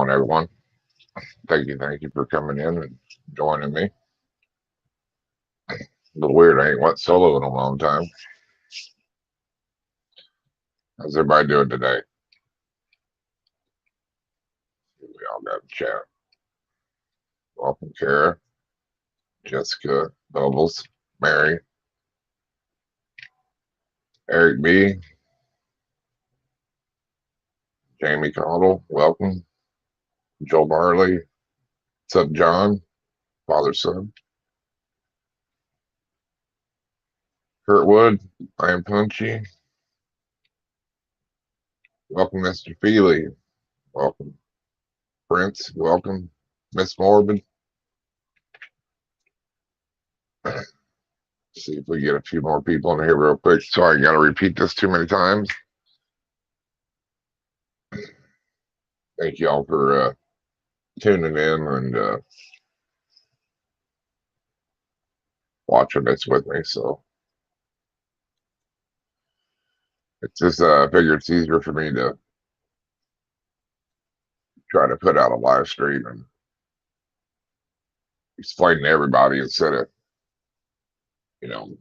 going, everyone? Thank you for coming in and joining me. A little weird, I ain't went solo in a long time. How's everybody doing today? We all got a chat. Welcome, Kara, Jessica, Bubbles, Mary, Eric B, Jamie Connell, welcome. Joel Barley, what's up, John? Father, son. Kurt Wood, I am Punchy. Welcome, Mr. Feely. Welcome. Prince, welcome. Miss Morbid. See if we get a few more people in here real quick. Sorry, I got to repeat this too many times. Thank you all for tuning in and watching this with me. So it's just I figure it's easier for me to try to put out a live stream and explain to everybody instead of, you know,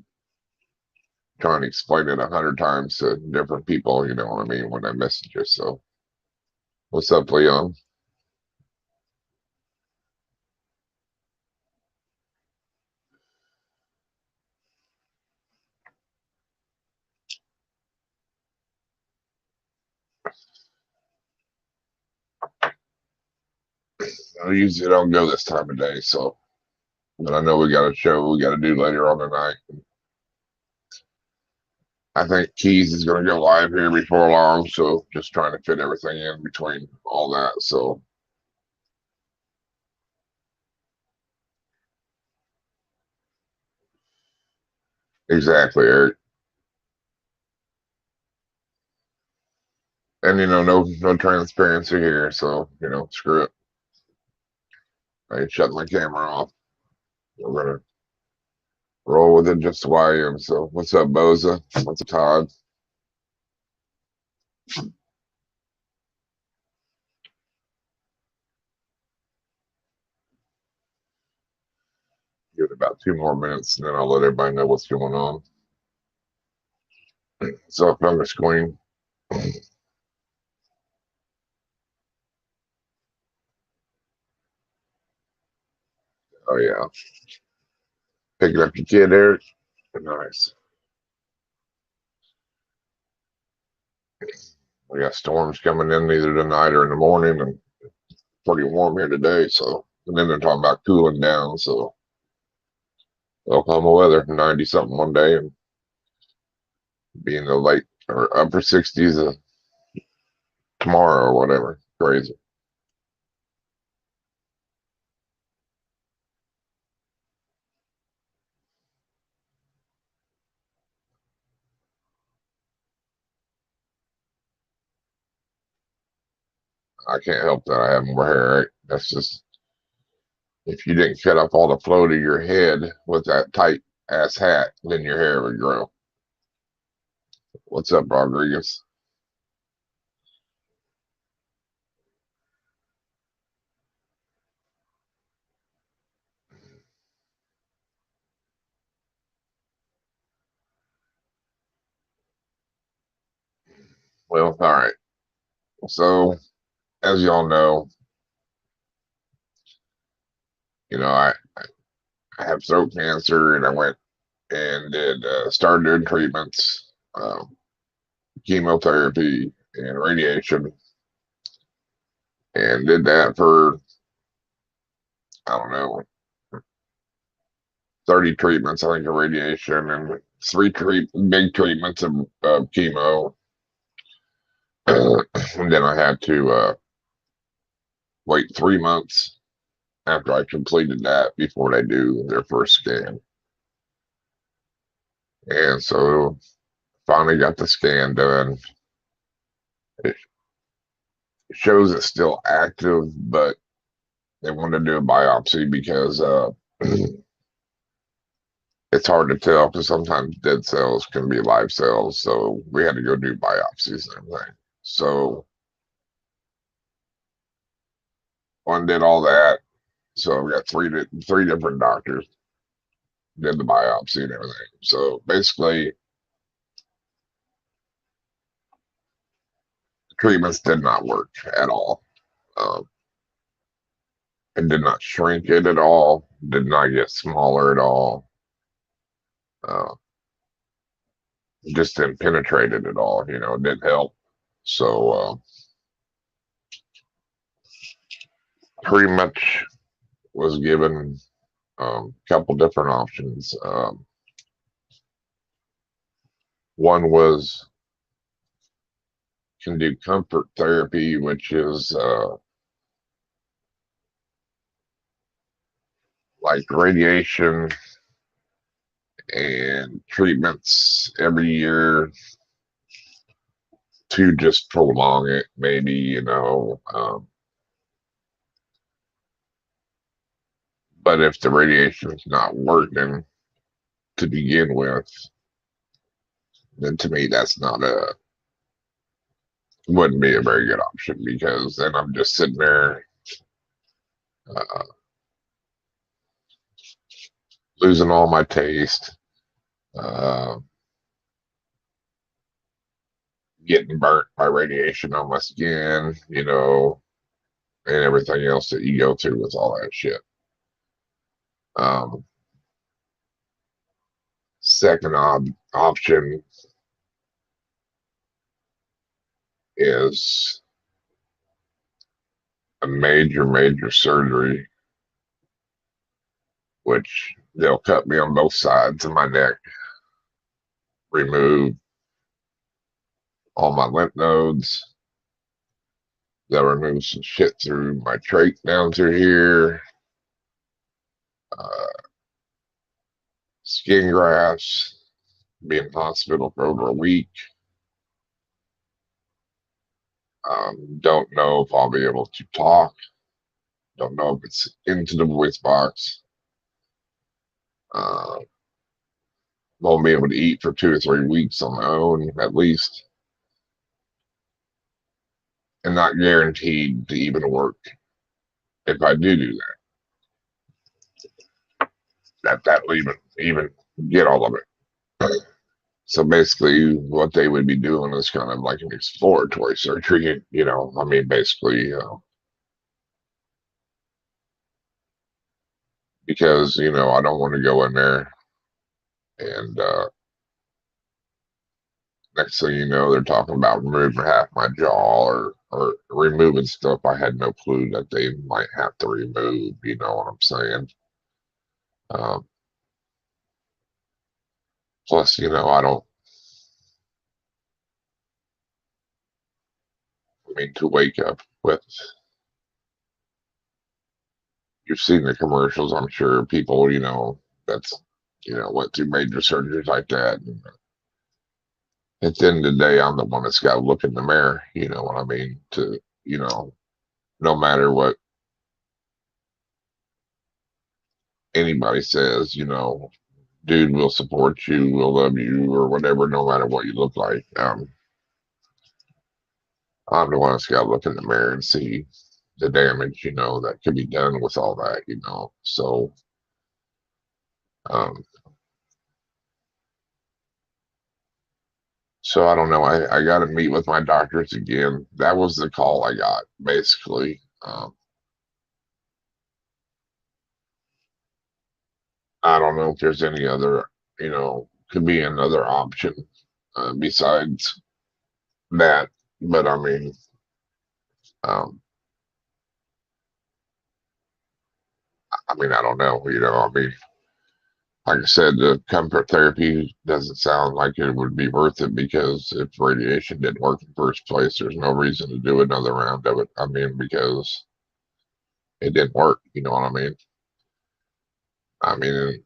trying to explain it 100 times to different people, you know what I mean, when I message you. So what's up, Leon? I usually don't go this time of day, so but I know we got a show we got to do later on tonight. I think Keys is going to go live here before long, so just trying to fit everything in between all that. So exactly, Eric. And you know, no transparency here, so you know, screw it. I shut my camera off. We're gonna roll with it just the way I am. So what's up, Boza? What's up, Todd? Give it about 2 more minutes and then I'll let everybody know what's going on. So Fungus Queen. Oh yeah. Picking up your kid, Eric. Nice. We got storms coming in either tonight or in the morning, and pretty warm here today. So, and then they're talking about cooling down. So, Oklahoma weather, 90 something one day, and be in the late or upper 60s tomorrow or whatever. Crazy. I can't help that I have more hair. Right? That's just if you didn't cut off all the flow to your head with that tight ass hat, then your hair would grow. What's up, Rodriguez? Well, all right. So, as y'all know, you know, I have throat cancer, and I went and did started doing treatments, chemotherapy, and radiation, and did that for I don't know 30 treatments, I think, of radiation, and big treatments of chemo. And then I had to wait 3 months after I completed that before they do their first scan. And so finally got the scan done. It shows it's still active, but they wanted to do a biopsy because it's hard to tell because sometimes dead cells can be live cells. So we had to go do biopsies and everything. So one did all that. So we got three different doctors did the biopsy and everything. So basically, treatments did not work at all. Um, it did not shrink it at all. Did not get smaller at all. Uh, just didn't penetrate it at all. It didn't help. So pretty much was given a couple different options. One was can do comfort therapy, which is like radiation and treatments every year to just prolong it, maybe. But if the radiation's not working to begin with, then to me that's not a wouldn't be a very good option because then I'm just sitting there uh, losing all my taste, uh, getting burnt by radiation on my skin, and everything else that you go through with all that shit. Um, second option is a major surgery, which they'll cut me on both sides of my neck, remove all my lymph nodes. They'll remove some shit through my trach down through here, uh, skin grafts, be in hospital for over a week. Don't know if I'll be able to talk. Don't know if it's into the voice box. Uh, won't be able to eat for 2 or 3 weeks on my own, at least. And not guaranteed to even work if I do that'll even get all of it. So basically, what they would be doing is kind of like an exploratory surgery. I mean, basically, because I don't want to go in there and next thing you know, they're talking about removing half my jaw or removing stuff I had no clue that they might have to remove. You know what I'm saying? Um, plus, I don't. I mean, to wake up with. You've seen the commercials, I'm sure. People, that's went through major surgeries like that. And at the end of the day, I'm the one that's got to look in the mirror. You know what I mean? No matter what anybody says, dude, we'll support you, we'll love you, or whatever, no matter what you look like. I'm the one that's got to look in the mirror and see the damage, that could be done with all that. Um, so I don't know. I got to meet with my doctors again. That was the call I got, basically. I don't know if there's any other, could be another option besides that. But um, I don't know. Like I said, the comfort therapy doesn't sound like it would be worth it because if radiation didn't work in the first place, there's no reason to do another round of it. Because it didn't work. You know what I mean? I mean,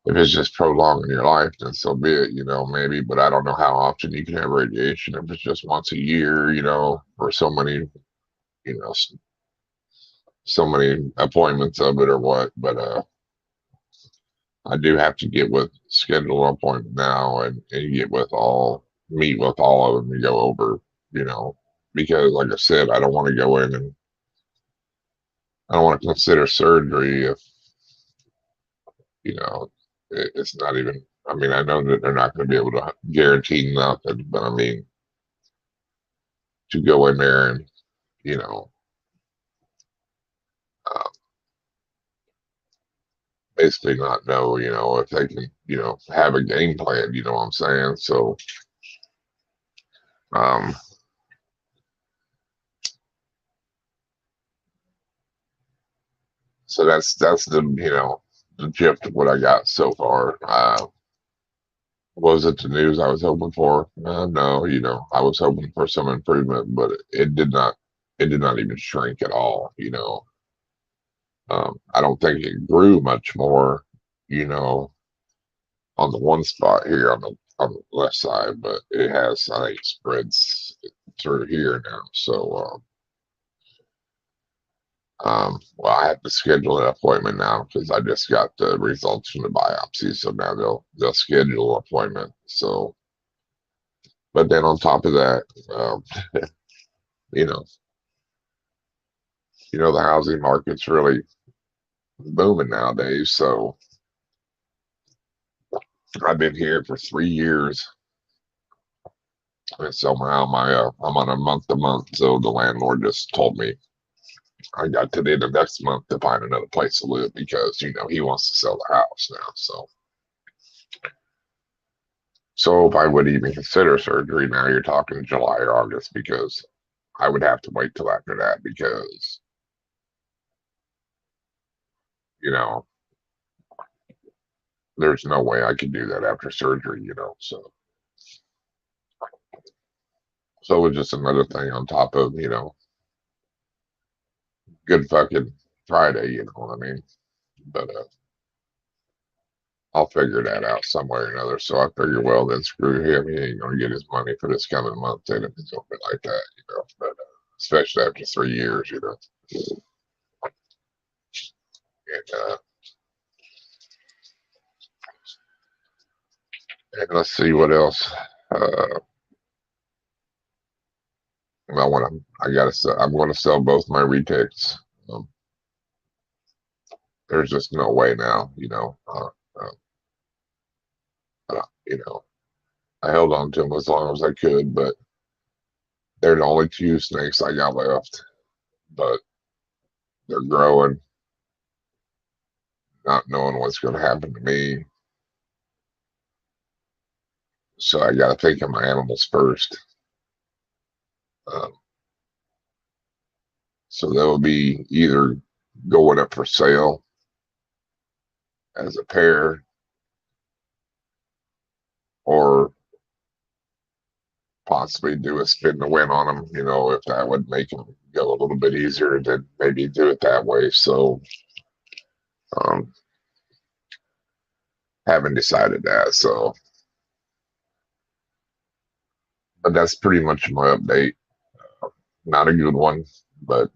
if it's just prolonging your life, then so be it, maybe. But I don't know how often you can have radiation. If it's just once a year, or you know, so many appointments of it or what. But I do have to get with schedule an appointment now and meet with all of them and go over, because like I said, I don't want to go in and I don't want to consider surgery if, it's not even, I mean, I know that they're not going to be able to guarantee nothing, but I mean, to go in there and, you know, uh, basically not know, if they can, have a game plan, you know what I'm saying? Um, so that's the gist of what I got so far. Was it the news I was hoping for? No, I was hoping for some improvement, but it did not even shrink at all, I don't think it grew much more, you know, on the one spot here on the left side, but it has, I think, spreads through here now. So, well, I have to schedule an appointment now because I just got the results from the biopsy. So now they'll schedule an appointment. So, but then on top of that, you know, the housing market's really booming nowadays. So I've been here for 3 years, and somehow I'm on a month to month. So the landlord just told me I got to the end of next month to find another place to live because he wants to sell the house now. So if I would even consider surgery now, you're talking July or August because I would have to wait till after that because you know there's no way I could do that after surgery. So it's just another thing on top of Good fucking Friday. You know what I mean? But I'll figure that out some way or another. So I figure, well, then screw him. He ain't gonna get his money for this coming month. Then if it's gonna be like that, But especially after 3 years, And, and let's see what else. Uh, I gotta sell. I'm going to sell both my retakes. Um, there's just no way now. You know. I held on to them as long as I could, but they're the only two snakes I got left. But they're growing, not knowing what's going to happen to me. So I got to think of my animals first. Um, so they'll be either going up for sale as a pair, or possibly do a spin to win on them. If that would make them go a little bit easier, then maybe do it that way. So um, haven't decided that. So, but that's pretty much my update. Not a good one, but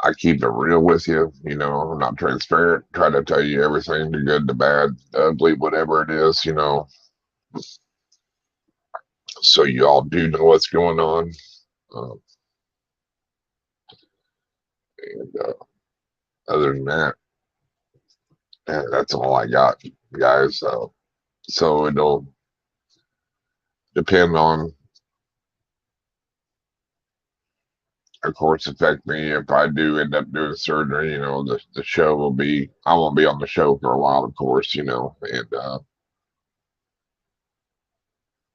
I keep it real with you. I'm not transparent. Try to tell you everything, the good, the bad, the ugly, whatever it is. So you all do know what's going on. Um, and other than that, that's all I got, guys. So it'll depend on, of course, affect me if I do end up doing surgery. The show will be. I won't be on the show for a while, of course. And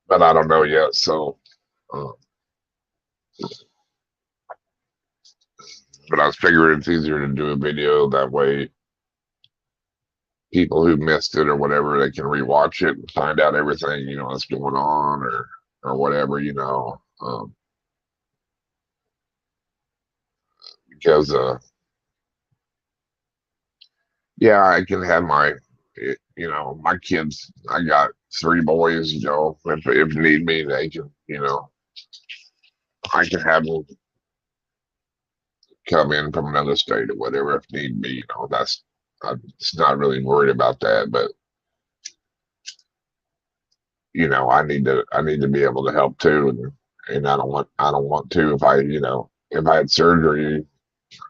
but I don't know yet. So, uh, but I was figuring it's easier to do a video that way. People who missed it or whatever, they can rewatch it and find out everything that's going on or whatever. Because yeah, I can have my kids. I got three boys. If need be, they can. I can have them come in from another state or whatever if need be. I'm just not really worried about that. But I need to be able to help too, and I don't want to if I if I had surgery,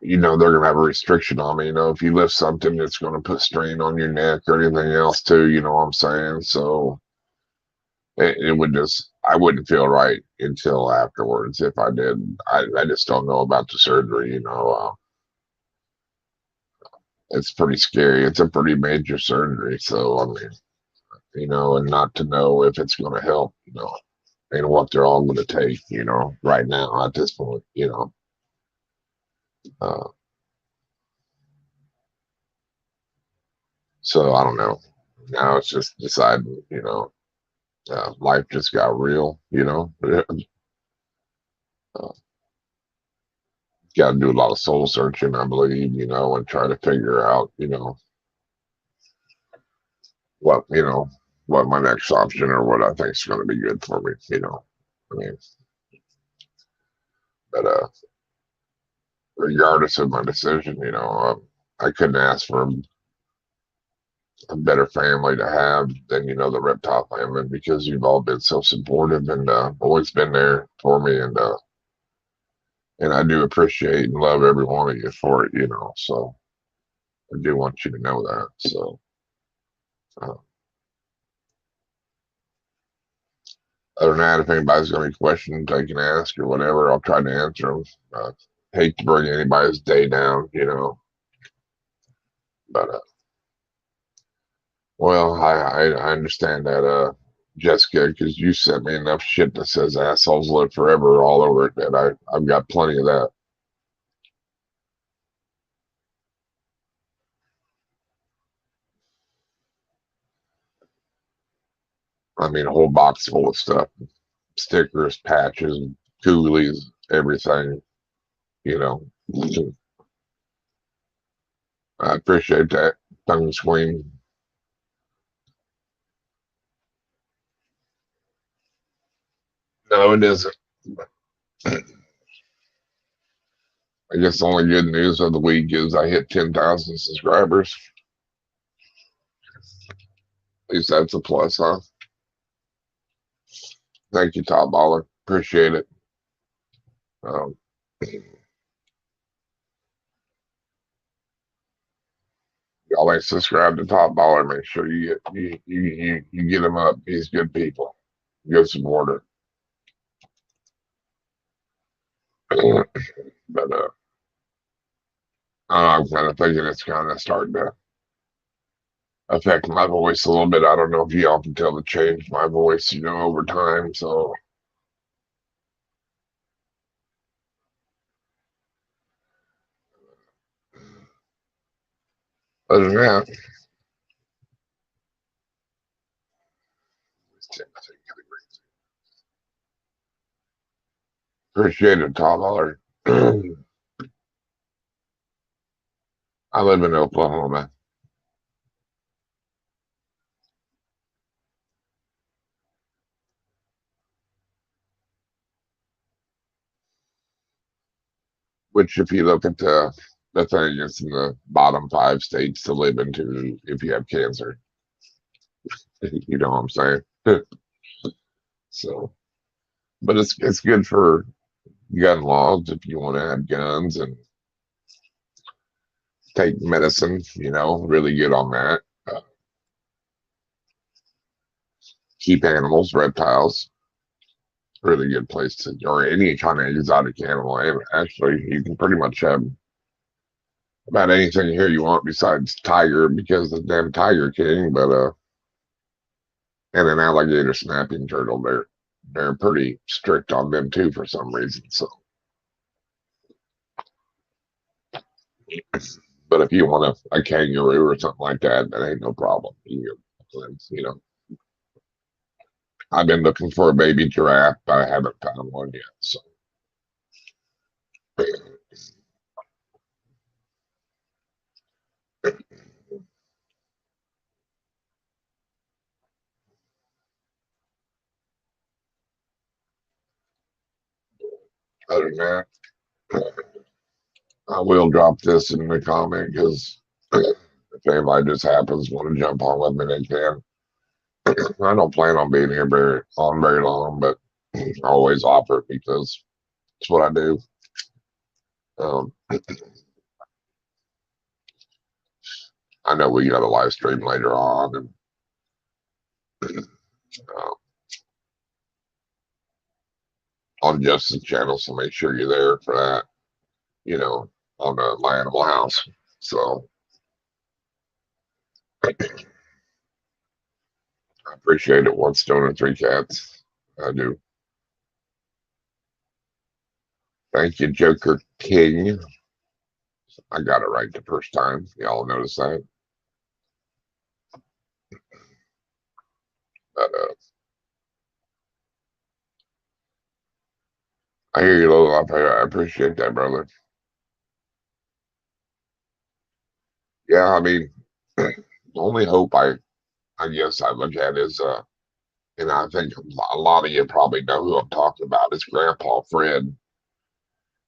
they're gonna have a restriction on me. If you lift something, it's gonna put strain on your neck or anything else too. You know what I'm saying? So it would I wouldn't feel right until afterwards if I did. I just don't know about the surgery. It's pretty scary. It's a pretty major surgery. So I mean, and not to know if it's gonna help. And what they're all gonna take. Right now at this point. Uh, so I don't know. Now it's just deciding. Life just got real. Uh, got to do a lot of soul searching, I believe, and try to figure out, what, what my next option or what I think is going to be good for me. I mean, but regardless of my decision, I couldn't ask for a better family to have than, the reptile family because you've all been so supportive and always been there for me. And I do appreciate and love every one of you for it. So I do want you to know that. So, uh, other than that, if anybody's got any questions they can ask or whatever, I'll try to answer them. Hate to bring anybody's day down, but well, I understand that, Jessica, because you sent me enough shit that says assholes live forever all over it, and I've got plenty of that. I mean, a whole box full of stuff, stickers, patches, coolies, everything. You know, I appreciate that, tongue queen. No, it isn't. I guess the only good news of the week is I hit 10,000 subscribers. At least that's a plus, huh? Thank you, Top Baller. Appreciate it. Um, y'all ain't subscribed to Top Baller. Make sure you get him up. He's good people, good supporter. But I'm kind of thinking it's kind of starting to affect my voice a little bit. I don't know if y'all can tell the change my voice, over time. So other than that, appreciate it, Top Baller. I live in Oklahoma, which if you look at the thing, it's in the bottom 5 states to live into if you have cancer. You know what I'm saying? So, but it's good for gun laws if you want to have guns and take medicine. Really good on that. Uh, Keep animals, reptiles. Really good place to, or any kind of exotic animal. And actually, you can pretty much have about anything here you want besides tiger because the damn Tiger King. But and an alligator snapping turtle. They're pretty strict on them too for some reason. So, but if you want a kangaroo or something like that, that ain't no problem. I've been looking for a baby giraffe, but I haven't found one yet. So, other than that, I will drop this in the comment because if anybody just happens to want to jump on with me, they can. I don't plan on being here very long, but I always offer it because it's what I do. Um, I know we got a live stream later on, and uh, on Justin's channel, so make sure you're there for that. You know, on my animal house. So I appreciate it. One stone and three cats. I do. Thank you, Joker King. I got it right the first time. Y'all notice that? But I hear you, Lola. I appreciate that, brother. Yeah, I mean, the only hope I guess I look at is and I think a lot of you probably know who I'm talking about. Is Grandpa Fred.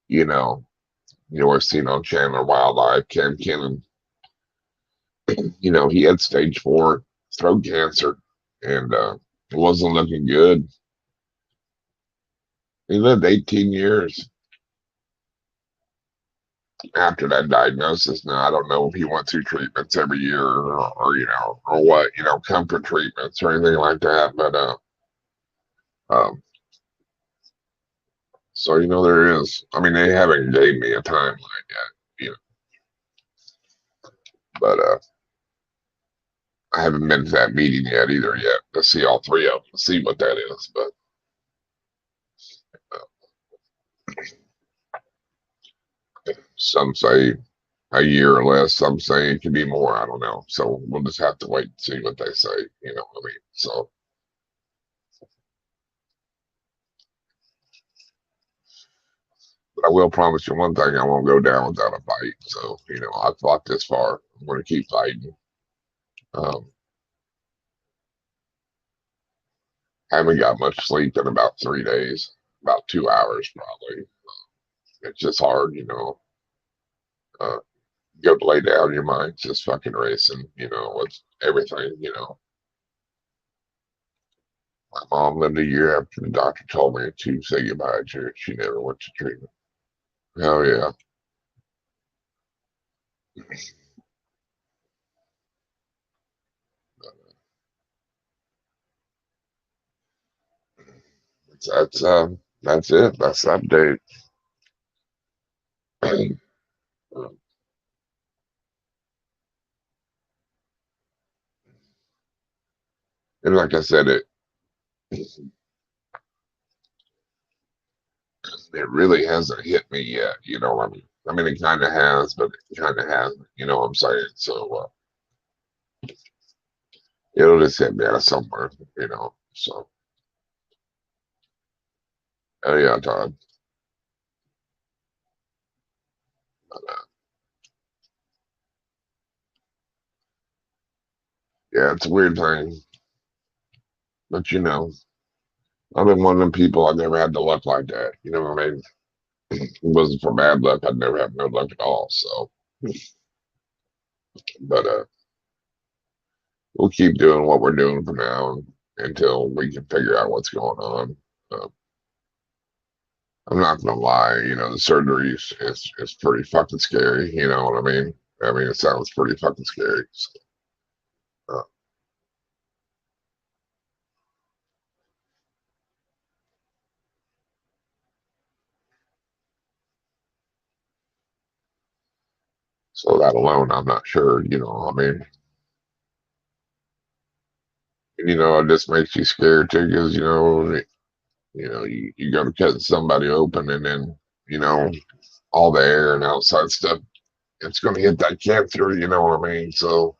You know, I've seen on Chandler Wildlife, Ken Kennan. He had stage 4 throat cancer, and it wasn't looking good. He lived 18 years after that diagnosis. Now, I don't know if he went through treatments every year or what, comfort treatments or anything like that. But um, so there is. I mean, they haven't gave me a timeline yet, but I haven't been to that meeting yet to see all three of them, see what that is. But some say a year or less, some say it could be more. I don't know. So we'll just have to wait and see what they say. You know what I mean? So, but I will promise you one thing: I won't go down without a fight. So, I fought this far. I'm going to keep fighting. Um, I haven't got much sleep in about 3 days, about 2 hours probably. It's just hard, Uh, go to lay down, your mind's just fucking racing, with everything. My mom lived a year after the doctor told me to say goodbye to her. She never went to treatment. Oh yeah, that's it. That's the update. And like I said, it really hasn't hit me yet. I mean, it kind of has, but it kind of hasn't. You know what I'm saying? So it'll just hit me out of somewhere. So oh yeah, Todd. But, yeah, it's a weird thing, but I've been one of them people. I've never had the luck like that. You know what I mean? If it wasn't for bad luck, I'd never have no luck at all. So, but we'll keep doing what we're doing for now until we can figure out what's going on. Uh, I'm not gonna lie, the surgery is pretty fucking scary. You know what I mean? It sounds pretty fucking scary. So that alone, I'm not sure. It just makes you scared too, because you go to cut somebody open, and then you know all the air and outside stuff, it's going to hit that cancer. You know what I mean? So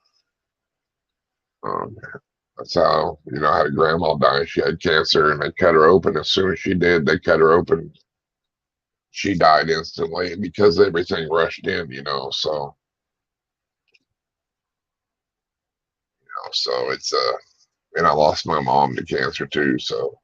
um, that's how I had a grandma die. She had cancer, and they cut her open. As soon as she did, they cut her open. She died instantly because everything rushed in. So it's and I lost my mom to cancer too. So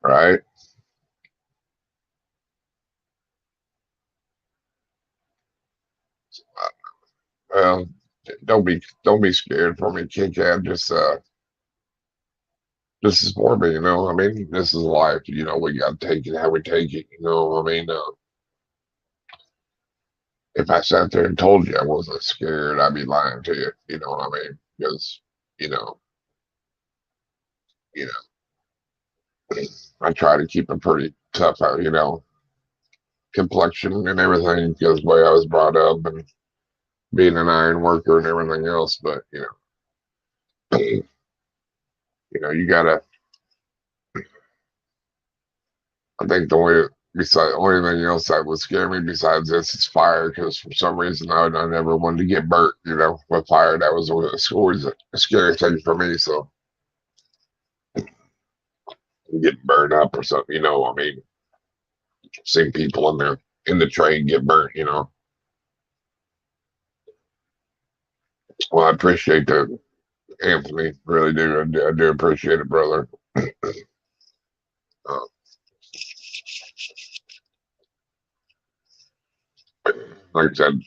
right. Well, don't be scared for me, Kit Kat. Just support me, you know. I mean, this is life, you know. We got to take it how we take it, you know. I mean, if I sat there and told you I wasn't scared, I'd be lying to you. You know what I mean? Because you know, you know, I try to keep a pretty tough, complexion and everything because the way I was brought up and being an iron worker and everything else. But you know, you gotta. I think only thing else that would scare me besides this is fire because for some reason I never wanted to get burnt. You know, with fire that was always a scary thing for me. So getting burned up or something, you know. I mean, seeing people in the train get burnt, you know. Well, I appreciate that, Anthony. Really do. I do appreciate it, brother. Uh, like I said,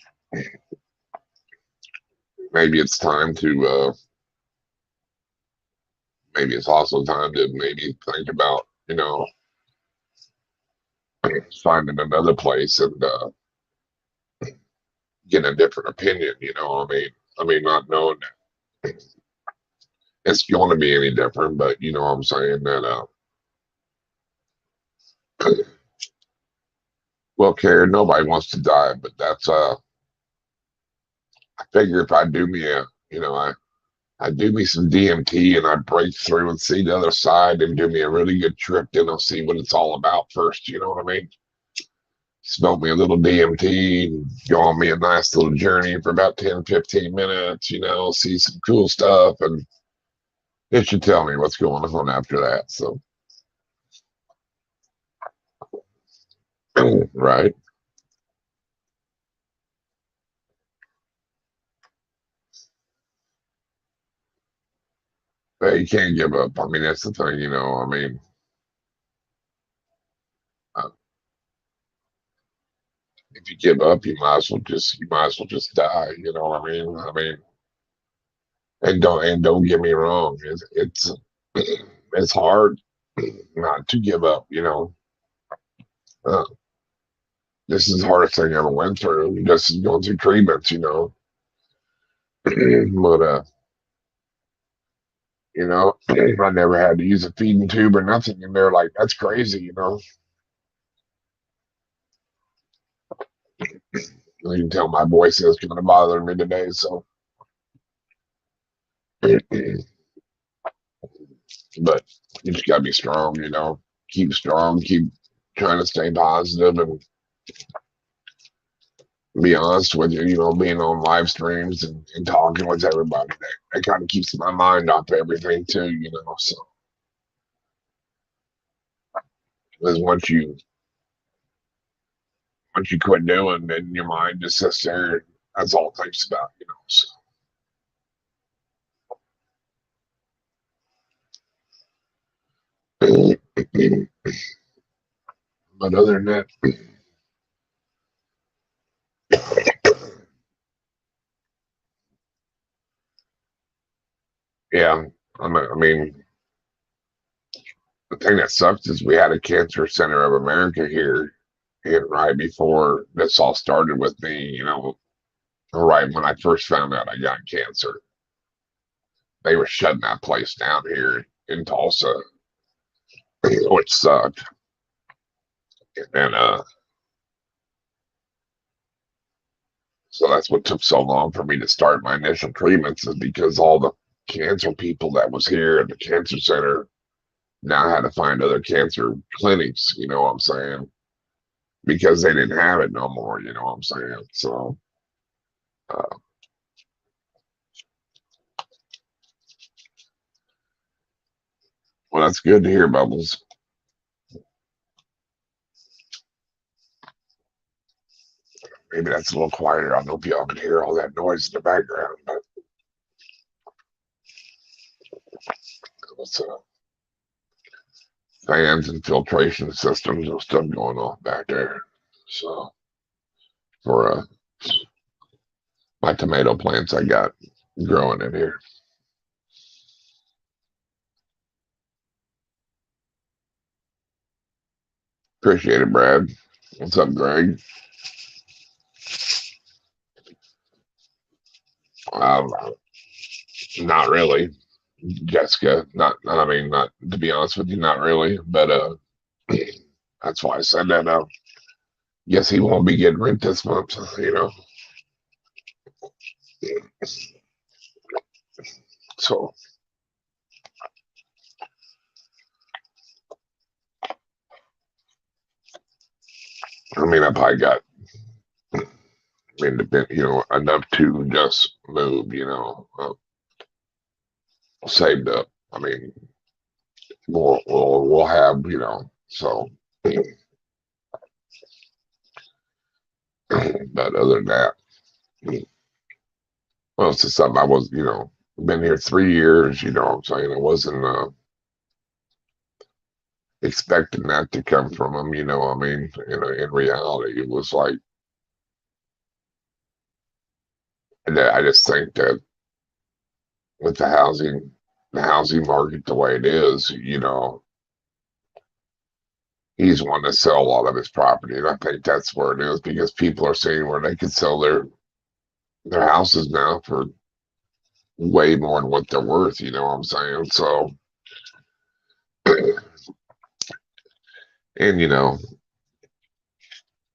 maybe it's time to. Maybe it's also time to maybe think about, finding another place and getting a different opinion. You know, I mean, not knowing that it's going to be any different, but you know what I'm saying that. Well, Karen, nobody wants to die, but that's I figure if I do me a, I do me some DMT and I break through and see the other side and do me a really good trip, then I'll see what it's all about first. You know what I mean? Smoke me a little DMT, go on me a nice little journey for about 10, 15 minutes, see some cool stuff. And it should tell me what's going on after that. So, right. But you can't give up. I mean, that's the thing, I mean, uh, if you give up, you might as well just die. You know what I mean? I mean, and don't get me wrong, it's hard not to give up. Uh, this is the hardest thing I ever went through. Just going through treatments, but I never had to use a feeding tube or nothing, and they're like, "That's crazy." You can tell my voice is kind of bothering me today, so. But you just gotta be strong, keep strong, keep trying to stay positive and be honest with you, being on live streams and talking with everybody. That kind of keeps my mind off everything too, so because once you quit doing, then your mind just sits there and that's all it thinks about, so. But other than that, yeah, I mean, the thing that sucks is we had a cancer center of America here, and right before this all started with me, right when I first found out I got cancer, they were shutting that place down here in Tulsa, which sucked. And so that's what took so long for me to start my initial treatments is because all the cancer people that was here at the cancer center now had to find other cancer clinics, you know what I'm saying? Because they didn't have it no more, you know what I'm saying? So, uh, well, that's good to hear, Bubbles. Maybe that's a little quieter. I hope y'all can hear all that noise in the background, but it's fans and filtration systems and stuff going off back there. So for my tomato plants I got growing in here. Appreciate it, Brad. What's up, Greg? Um, Not really, Jessica. Not, I mean, not to be honest with you, not really. But that's why I said that. Guess he won't be getting rent this month. So I mean, I probably got independent, enough to just move. Saved up. I mean, we'll have. So. But other than that, well, it's just something I was, been here 3 years. What I'm saying, I wasn't expecting that to come from him. I mean, in reality, it was like I just think that with the housing market the way it is, he's wanting to sell a lot of his property, and I think that's where it is because people are seeing where they can sell their houses now for way more than what they're worth. You know what I'm saying? So, and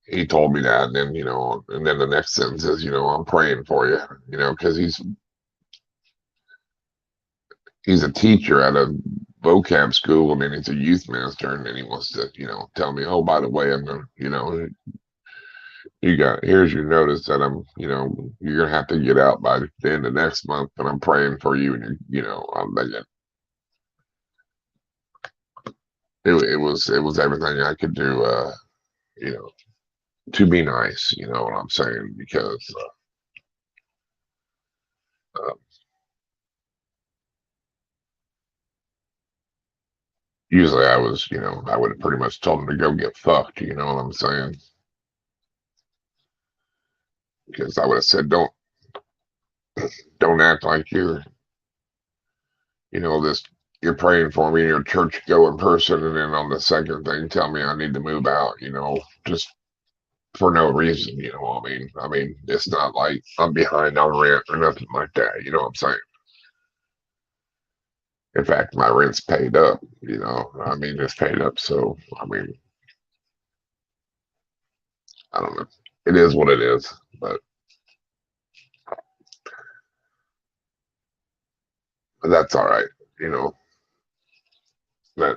he told me that, and then and then the next sentence is, I'm praying for you, because he's a teacher at a vocab school. I mean, he's a youth minister, and then he wants to, tell me, oh, by the way, I'm gonna, here's your notice that you're gonna have to get out by the end of next month, and I'm praying for you, and I'm thinking it was everything I could do, you know, to be nice, you know what I'm saying, because uh, usually I would have pretty much told him to go get fucked, you know what I'm saying, because I would have said don't act like this you're praying for me, you're a church going person, and then on the second thing tell me I need to move out, just for no reason, I mean, it's not like I'm behind on rent or nothing like that, you know what I'm saying? In fact, my rent's paid up, I mean, it's paid up, so I mean, I don't know. It is what it is, but that's all right, you know.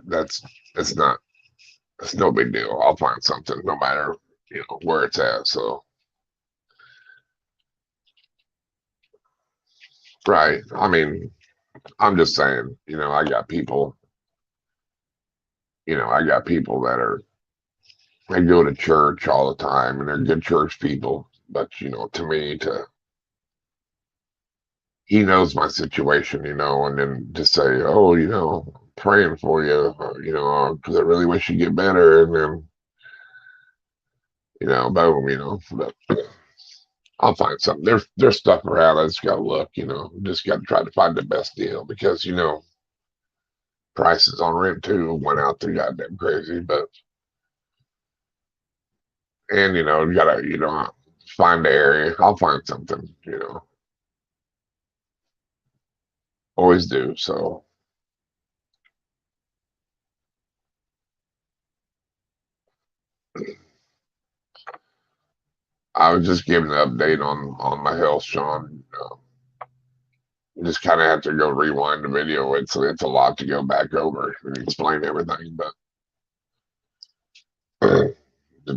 That's it's not it's no big deal. I'll find something no matter, where it's at. So right. I mean, I'm just saying, I got people that they go to church all the time and they're good church people. But to me, he knows my situation, and then to say, oh, praying for you, because I really wish you get better, and then boom, but I'll find something. There's stuff around. I just gotta look, just gotta try to find the best deal because prices on rent too went out there goddamn crazy. But and you gotta find the area. I'll find something, always do. So I was just giving an update on my health, Sean. You just kind of have to go rewind the video. It's a lot to go back over and explain everything, but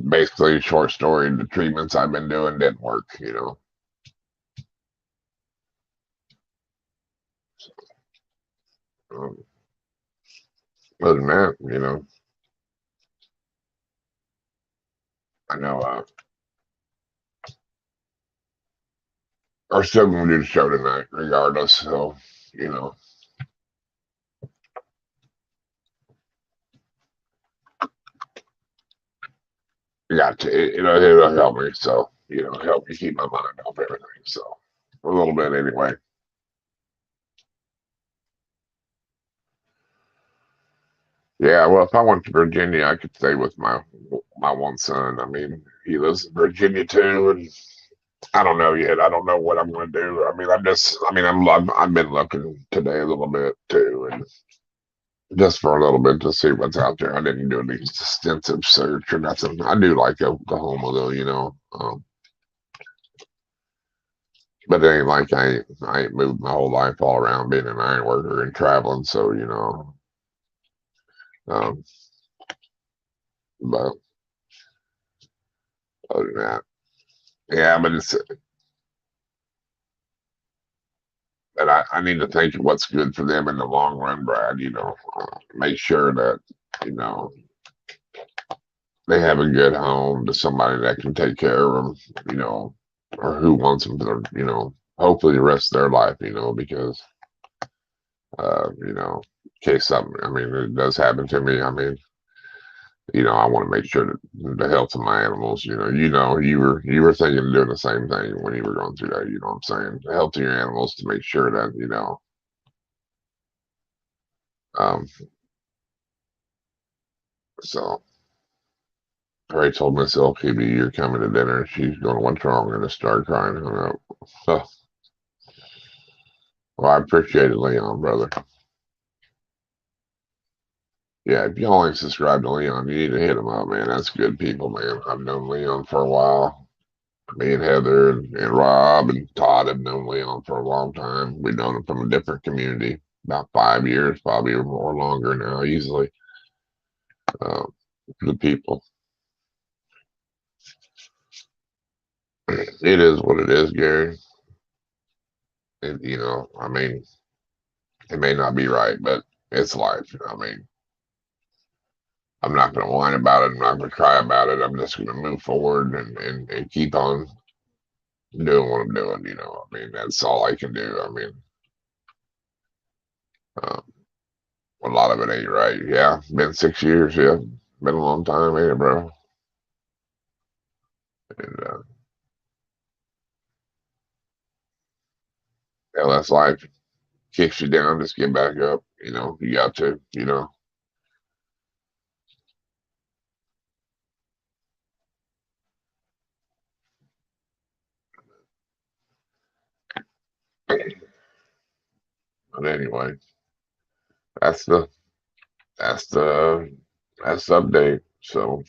basically, short story: the treatments I've been doing didn't work. Um, Other than that, I know are still going to do the show tonight, regardless. So, you know, got to, it'll help me. So, help me keep my mind off everything. So, a little bit anyway. Yeah, well, if I went to Virginia, I could stay with my one son. I mean, he lives in Virginia too, and I don't know yet. I don't know what I'm going to do. I mean, I've been looking today a little bit too, and just for a little bit to see what's out there. I didn't do any extensive search or nothing. I do like Oklahoma though, but it ain't like I ain't moved my whole life all around being an iron worker and traveling. So um, but other than that, yeah. But I need to think of what's good for them in the long run, Brad. Make sure that you know they have a good home to somebody that can take care of them, or who wants them for hopefully the rest of their life, because in case something, I mean, it does happen to me. I mean, I want to make sure that the health of my animals, you were thinking of doing the same thing when you were going through that. You know what I'm saying? The health of your animals to make sure that Um, so I already told myself, Phoebe, you're coming to dinner. She's going, what's wrong? I'm going to start crying. Hung up. So, well, I appreciate it, Leon, brother. Yeah, if y'all ain't subscribed to Leon, you need to hit him up, man. That's good people, man. I've known Leon for a while. Me and Heather and Rob and Todd have known Leon for a long time. We've known him from a different community, about 5 years, probably or more longer now, easily. Um, the people. It is what it is, Gary. And, I mean, it may not be right, but it's life. I mean, I'm not going to whine about it. I'm not going to cry about it. I'm just going to move forward and keep on doing what I'm doing. I mean, that's all I can do. I mean, um, a lot of it ain't right. Yeah, been 6 years. Yeah, been a long time, ain't it, bro? And hell, that's life. Kicks you down, just get back up. You got to. But anyway, that's the that's the that's the update. So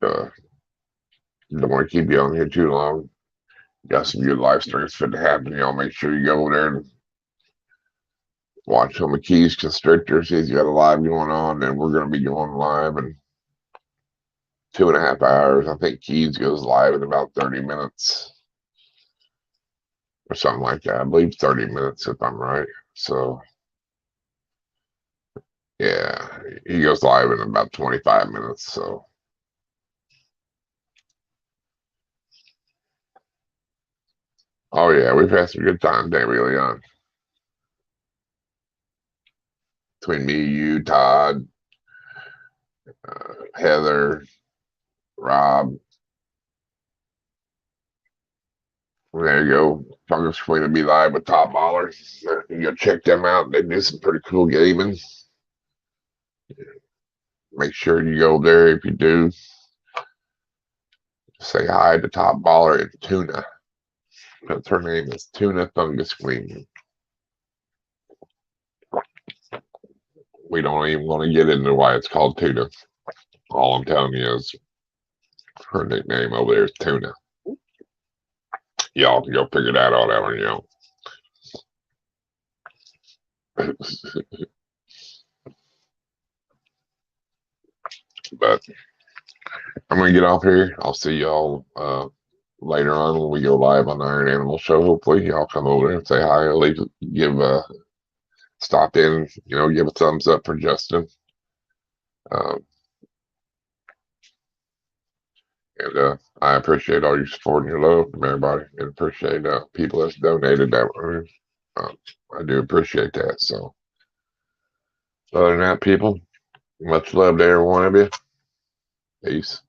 uh, don't want to keep you on here too long. Got some good life stories fit to happen. Y'all make sure you go over there and watch on McKee's Constrictor. See he's got a live going on, and we're going to be going live in 2.5 hours. I think Keys goes live in about 30 minutes or something like that. I believe 30 minutes if I'm right. So yeah, he goes live in about 25 minutes. So oh yeah, we've had some good time, Davey Leon. Between me, you, Todd, Heather, Rob. There you go. Fungus Queen to be live with Top Ballers. You go check them out. They do some pretty cool gaming. Make sure you go there. If you do, say hi to Top Baller and Tuna. That's her name is Tuna Fungus Queen. We don't even want to get into why it's called Tuna. All I'm telling you is her nickname over there is Tuna. Y'all can go figure that all out on your own. But I'm gonna get off here. I'll see y'all later on when we go live on the Iron Animal Show. Hopefully, y'all come over and say hi. Leave, give stop in. Give a thumbs up for Justin. Um, and I appreciate all your support and your love from everybody, and appreciate people that's donated that way. I do appreciate that. So, other than that, people, much love to every one of you, Peace.